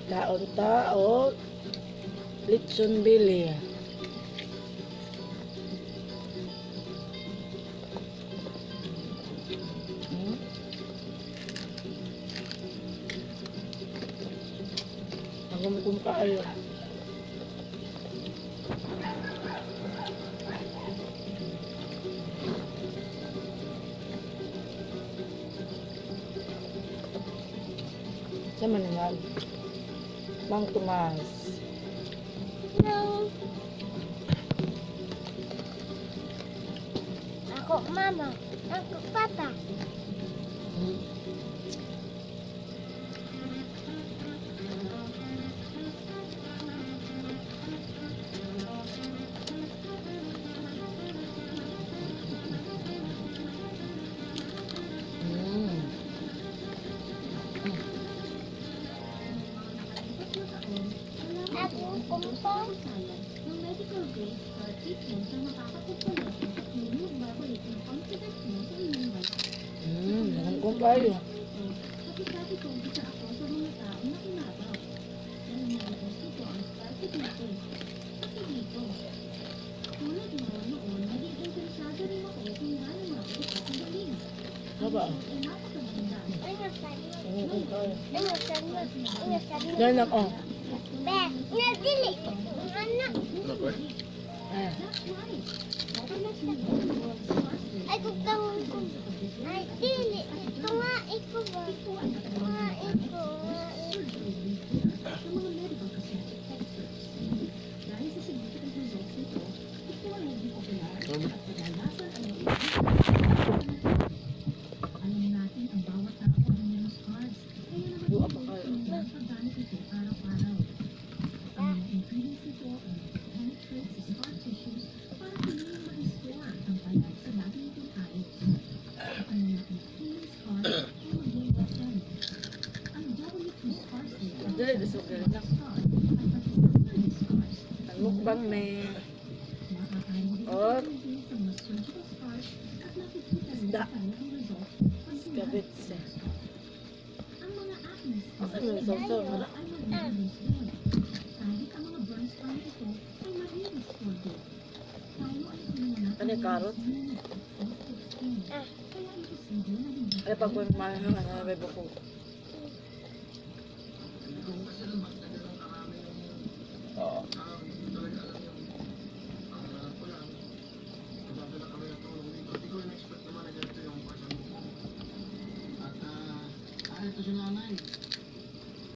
Kaon ta o lechon bili. Magumugum kaayo. Sama naman. Mang Tomas. No. Ako mama. Ako papa. Ako kumpong. Ng medical grade or treatment na makakapagpalit at lumog babalik ng confidence mo sa inyong bansa. Nagumugum kaayo. Sabi ko, isa ako sa mga taong nakinabaw. Dahil nag-gusto ko ang started natin. Kasi dito. Tulad mo noon, naging interesado rin ako kung gaano nga ako kapagaling. Haba. Ay napakaganda. Nagumugum kaayo. Ingat. Ganak o. Be, nadili. Anak. That's right. Ay, kukawin ko. Ay, dili. Ito nga, ito ba? Ito nga, ito. Sa mga medical cosmetic experts. Dahil sa significant results nito, ito ay naging popular at kadalasan ay alam natin ang bawat tao ay mayroong scars. Kaya naman Dua pa kayo. paggamit ito araw-araw. Ang mga ingredients nito ay penetrate sa scar tissues para tulungan ma-restore ang palag sa laging itong ayos. Ang mga healing scars ay maging lessen. Ang W2 scar system Dili, disugil na. scars at pati scars. Ang mukbang me. Maaari din Or, din sa mga surgical scars at nakikita rin isda. tayo ang results pag Skavitse. ang mga acne Asa scars mo yung sausaw mo? ay mag-release din. Kahit ang mga burns pa ito ay ma-restore din. Tayo ay sinulat Ano yung carrot? Kaya imposible na hindi Ay, pag mahal ng ano, may buko.